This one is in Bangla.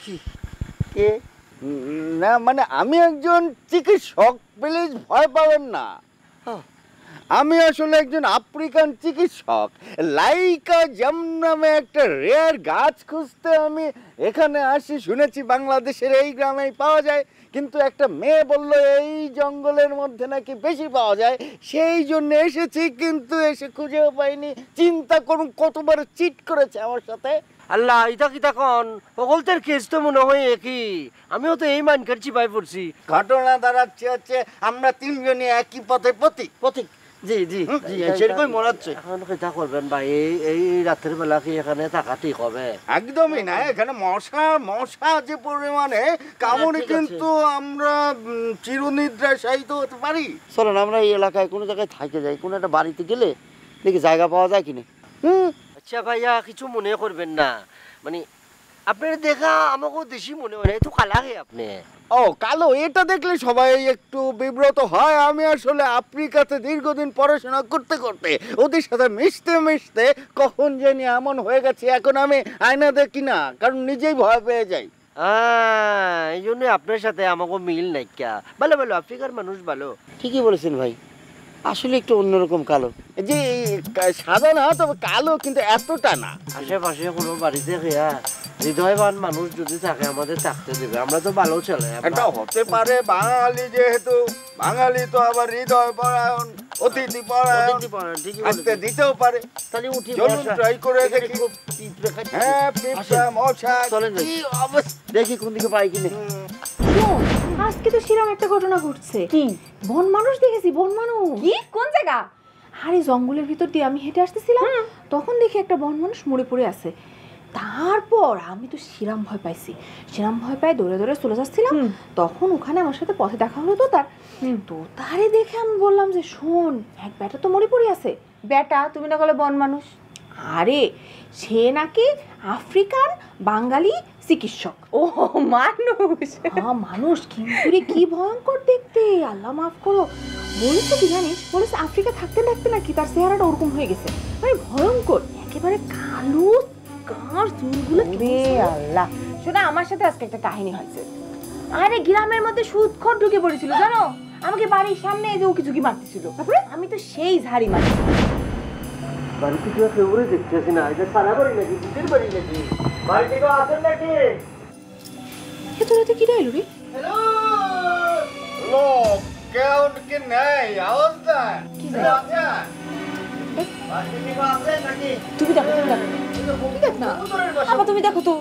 কি কে? না মানে আমি একজন চিকিৎসক, প্লিজ ভয় পাবেন না। আমি আসলে একজন আফ্রিকান চিকিৎসক। লাইকা জাম নামে একটা রেয়ার গাছ খুঁজতে আমি এখানে আসি। শুনেছি বাংলাদেশের এই গ্রামেই পাওয়া যায়, কিন্তু একটা মেয়ে বলল এই জঙ্গলের মধ্যে নাকি বেশি পাওয়া যায়, সেই জন্য এসেছি, কিন্তু এসে খুঁজেও পাইনি। চিন্তা করুন কতবার চিট করেছে আমার সাথে। আল্লাহ ইতা কিতা কন সকলতের কেস তো মনে হয় একই, আমিও তো এই মান করছি ভাই পড়ছি। ঘটনা দাঁড়াচ্ছে হচ্ছে আমরা তিনজনই একই পথে পথিক পথিক। জি জি জি সেরকমই মনে হচ্ছে। এখন কিতা করবেন ভাই, এই এই রাতের বেলা কি এখানে থাকা ঠিক হবে? একদমই না, এখানে মশা মশা যে পরিমাণে কামড়ে, ঠিক আছে। কিন্তু আমরা চিরনিদ্রায় শায়িত হতে পারি। চলেন আমরা এই এলাকায় কোনো জায়গায় থাইকে যাই, কোনো একটা বাড়িতে গেলে দেখি জায়গা পাওয়া যায় কিনা। আচ্ছা ভাইয়া কিছু মনে করবেন না, মানে আপনার দেখা আমাকেও দেশি মনে হয় না, একটু কালাকে আপনি। ও কালো, এটা দেখলে সবাই একটু বিব্রত হয়। আমি আসলে আফ্রিকাতে দীর্ঘদিন পড়াশোনা করতে করতে ওদের সাথে মিশতে মিশতে কখন জানি এমন হয়ে গেছে, এখন আমি আয়না দেখি না, কারণ নিজেই ভয় পেয়ে যাই। এই জন্য আপনার সাথে আমাকে মিল নাই ক্যা। ভালো ভালো আফ্রিকার মানুষ ভালো। ঠিকই বলেছেন ভাই, আসলে একটু অন্যরকম কালো। যে সাদা না, তবে কালো, কিন্তু এতটা না। আশেপাশে কোনো বাড়িতে খেয়া হৃদয়বান মানুষ যদি থাকে আমাদের থাকতে দেবে, আমরা তো ভালো ছেলে। এটা হতে পারে বাঙালি, যেহেতু বাঙালি তো আবার হৃদয় পরায়ণ, অতিথি পরায়ণ, আসতে দিতেও পারে। তাহলে উঠি চলুন ট্রাই করে দেখি। খুব পিঁপড়ে খাচ্ছে। হ্যাঁ, পিঁপড়া, মশা, চলেন যাই। কি অবস্থা। দেখি কোন দিকে পাই কিনে। শোন, আজকে তো সেরকম একটা ঘটনা ঘটছে। কি? বন মানুষ দেখেছি, বন মানুষ। কি? কোন জায়গা? আরে জঙ্গলের ভিতর দিয়ে আমি হেঁটে আসতেছিলাম, তখন দেখি একটা বন মানুষ মরে পড়ে আছে। তারপর আমি তো শিরাম ভয় পাইছি, শিরাম ভয় পাই দৌড়ে দৌড়ে চলে যাচ্ছিলাম, তখন ওখানে আমার সাথে পথে দেখা হলো তো তার। তো তারে দেখে আমি বললাম যে শোন, এক বেটা তো মরে পড়ে আছে। বেটা? তুমি না বলে বন মানুষ? আরে সে নাকি আফ্রিকান বাঙালি চিকিৎসক। ও মানুষ? হ্যাঁ মানুষ, কিন্তু রে কি ভয়ঙ্কর দেখতে, আল্লাহ মাফ করো। বলেছে কি জানিস, বলেছে আফ্রিকা থাকতে থাকতে নাকি তার চেহারাটা ওরকম হয়ে গেছে, মানে ভয়ঙ্কর, একেবারে কালো, কার চুলগুলো। আল্লাহ, শোনা আমার সাথে আজকে একটা কাহিনী হয়েছে। আরে গ্রামের মধ্যে সুদখোর ঢুকে পড়েছিল জানো, আমাকে বাড়ির সামনে এই যে উকি ঝুঁকি মারতেছিল, তারপরে আমি তো সেই ঝাড়ি মারছি। বাড়িতে কেউ কেউরে দেখতেছি না, এটা সারা বাড়ি নাকি বুটের বাড়ি নাকি? বাড়িতে কেউ আছেন নাকি? এত রাতে কি ডাইলো রে? হ্যালো, লোক কেউ কি নেই, আওয়াজ দেয়। কি যায়? বাড়িতে কেউ আছেন নাকি? তুমি দেখো, তুমি দেখো, তুমি দেখ না, আবার তুমি দেখো তো।